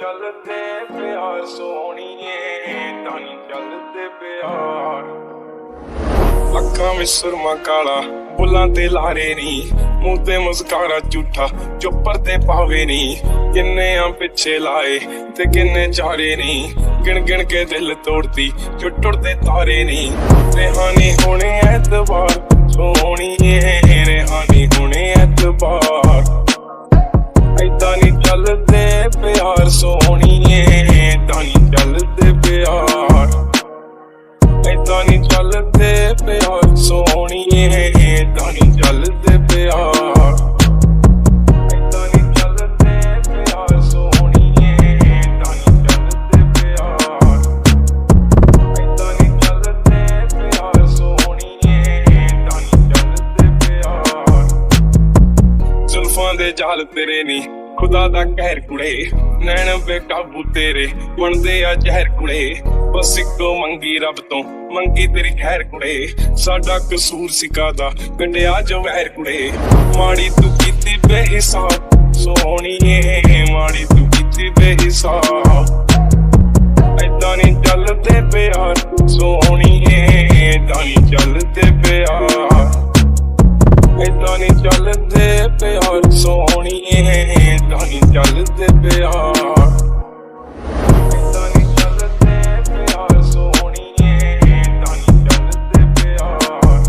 ਚੱਲਦੇ ਪਿਆਰ ਸੋਹਣੀਏ, ਏਦਾਂ ਨੀ ਚੱਲਦੇ ਪਿਆਰ। ਅੱਖਾਂ ਵਿੱਚ ਸੁਰਮਾ ਕਾਲਾ, ਬੁੱਲਾਂ ਤੇ ਲਾਰੇ ਨੀ, ਮੂੰਹ ਤੇ ਮੁਸਕਾਰਾ ਝੂਠਾ ਜੋ ਪਰਦੇ ਪਾਵੇ ਨੀ। ਕਿੰਨੇ ਆ ਪਿੱਛੇ ਲਾਏ ਤੇ ਕਿੰਨੇ ਚਾਰੇ ਨੀ, ਗਿਣ ਗਿਣ ਕੇ ਦਿਲ ਤੋੜਦੀ ਜੋ ਟੁੱਟਦੇ ਤਾਰੇ ਨੀ। ਰਿਹਾਨੀ ਹੁਣੇ ਐਤਵਾਰ ਸੋਹਣੀਏ, ਰਿਹਾਨੀ ਹੁਣੇ ਐਤਵਾਰ। ਏਦਾਂ ਨੀ ਚੱਲਦੇ ਪਿਆਰ ਸੋਹਣੀਏ, ਏਦਾਂ ਨੀ ਚੱਲਦੇ ਪਿਆਰ। ਏਦਾਂ ਨੀ ਚੱਲਦੇ ਪਿਆਰ ਸੋਹਣੀਏ, ਏਦਾਂ ਨੀ ਚੱਲਦੇ ਪਿਆਰ। ਏਦਾਂ ਨੀ ਚੱਲਦੇ ਪਿਆਰ ਸੋਹਣੀਏ, ਏਦਾਂ ਨੀ ਚੱਲਦੇ ਪਿਆਰ। ਏਦਾਂ ਨੀ ਚੱਲਦੇ ਪਿਆਰ ਸੋਹਣੀਏ, ਏਦਾਂ ਨੀ ਚੱਲਦੇ ਪਿਆਰ। ਜ਼ੁਲਫਾਂ ਦੇ ਜਾਲ ਤੇਰੇ ਨੀ, ਖੁਦਾ ਦਾ ਕਹਿਰ ਕੁੜੇ, ਨੈਣ ਬੇਕਾਬੂ ਤੇਰੇ ਬਣਦੇ ਆ ਜ਼ਹਿਰ ਕੁੜੇ। ਬਸ ਇੱਕੋ ਮੰਗੀ ਰੱਬ ਤੋਂ, ਮੰਗੀ ਤੇਰੀ ਖੈਰ ਕੁੜੇ, ਸਾਡਾ ਕਸੂਰ ਸੀ ਕਾਹਦਾ ਪਿੰਡਿਆ ਜੋ ਵਹਿਰ ਕੁੜੇ। ਮਾੜੀ ਤੂੰ ਕੀਤੀ ਬੇਹਿਸਾਬ ਸੋਹਣੀਏ, ਮਾੜੀ ਤੂੰ ਕੀਤੀ ਬੇਹਿਸਾਬ। ਏਦਾਂ ਨੀ ਚੱਲਦੇ ਪਿਆਰ ਸੋਹਣੀਏ, ਏਦਾਂ ਨੀ ਚੱਲਦੇ ਪਿਆਰ। ਏਦਾਂ ਨੀ ਚੱਲਦੇ ਪਿਆਰ ਸੋਹਣੀਏ, ਏਦਾਂ ਨੀ ਚੱਲਦੇ ਪਿਆਰ। ਏਦਾਂ ਨੀ ਚੱਲਦੇ ਪਿਆਰ ਸੋਹਣੀਏ, ਏਦਾਂ ਨੀ ਚੱਲਦੇ ਪਿਆਰ।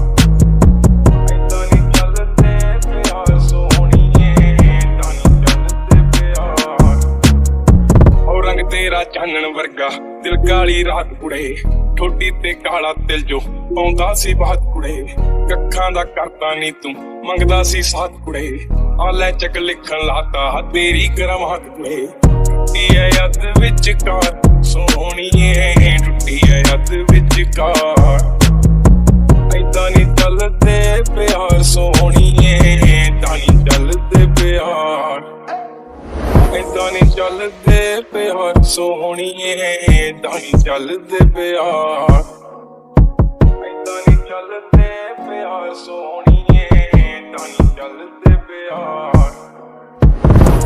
ਏਦਾਂ ਨੀ ਚੱਲਦੇ ਪਿਆਰ ਸੋਹਣੀਏ, ਏਦਾਂ ਨੀ ਚੱਲਦੇ ਪਿਆਰ। ਉਹ ਰੰਗ ਤੇਰਾ ਚਾਨਣ ਵਰਗਾ, ਦਿਲ ਕਾਲੀ ਰਾਤ ਕੁੜੇ, ਠੋਡੀ ਤੇ ਕਾਲਾ ਤਿਲ ਜੋ ਪਾਉਂਦਾ ਸੀ ਬਾਤ ਕੁੜੇ। ਕੱਖਾਂ ਦਾ ਕਰਤਾ ਨੀ ਤੂੰ, ਮੰਗਦਾ ਸੀ ਸਾਥ ਕੁੜੇ, ਆ ਲੈ ਚੱਕ ਲਿਖਣ ਲਾਤਾ ਤੇਰੀ ਕਰਾਮਾਤ ਕੁੜੇ। ਟੁੱਟੀ ਐ ਯੱਦ ਵਿਚਕਾਰ ਸੋਹਣੀਏ, ਟੁੱਟੀ ਐ ਯੱਦ ਵਿਚਕਾਰ। ਏਦਾਂ ਨੀ ਚੱਲਦੇ ਪਿਆਰ ਸੋਹਣੀਏ, ਏਦਾਂ ਨੀ ਚੱਲਦੇ ਪਿਆਰ। ਏਦਾਂ ਨੀ ਚੱਲਦੇ ਪਿਆਰ ਸੋਹਣੀਏ, ਏਦਾਂ ਨੀ ਚੱਲਦੇ ਪਿਆਰ। ਏਦਾਂ ਨੀ ਚੱਲਦੇ ਪਿਆਰ ਸੋਹਣੀਏ, ਏਦਾਂ ਨੀ ਚੱਲਦੇ ਪਿਆਰ।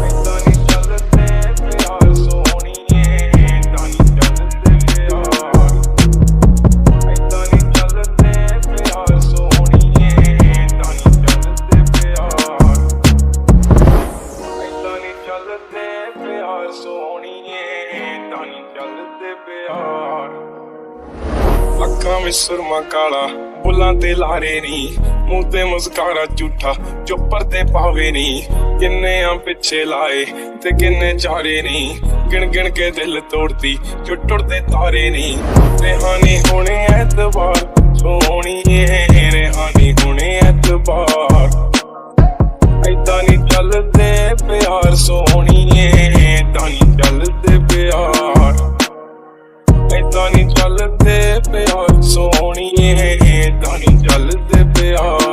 ਏਦਾਂ ਨੀ ਚੱਲਦੇ ਪਿਆਰ ਸੋਹਣੀਏ, ਏਦਾਂ ਨੀ ਚੱਲਦੇ ਪਿਆਰ। ਏਦਾਂ ਨੀ ਚੱਲਦੇ ਪਿਆਰ ਸੋਹਣੀਏ, ਏਦਾਂ ਨੀ ਚੱਲਦੇ ਪਿਆਰ। ਏਦਾਂ ਨੀ ਚੱਲਦੇ ਪਿਆਰ ਸੋਹਣੀਏ, ਏਦਾਂ ਨੀ ਚੱਲਦੇ ਪਿਆਰ। ਅੱਖਾਂ ਵਿੱਚ ਸੁਰਮਾ ਕਾਲਾ, ਬੁੱਲਾਂ ਤੇ ਲਾਰੇ ਨੀ, ਮੂੰਹ ਤੇ ਮੁਸਕਾਰਾ ਝੂਠਾ ਜੋ ਪਰਦੇ ਪਾਵੇ ਨੀ। ਕਿੰਨੇ ਆ ਪਿੱਛੇ ਲਾਏ ਤੇ ਕਿੰਨੇ ਚਾਰੇ ਨੀ, ਗਿਣ ਗਿਣ ਕੇ ਦਿਲ ਤੋੜਦੀ ਜੋ ਟੁੱਟਦੇ ਤਾਰੇ ਨੀ। ਰਿਹਾਨੀ ਹੁਣੇ ਐਤਵਾਰ ਸੋਹਣੀਏ, ਰਿਹਾਨੀ ਹੁਣੇ ਐਤਵਾਰ। ਏਦਾਂ ਨੀ ਚੱਲਦੇ ਪਿਆਰ ਸੋਹਣੀਏ, ਏਦਾਂ ਨੀ ਚੱਲਦੇ ਪਿਆਰ। ਏਦਾਂ ਨੀ ਚੱਲਦੇ ਪਿਆਰ ਸੋਹਣੀਏ, ਏਦਾਂ ਨੀ ਚੱਲਦੇ ਪਿਆਰ।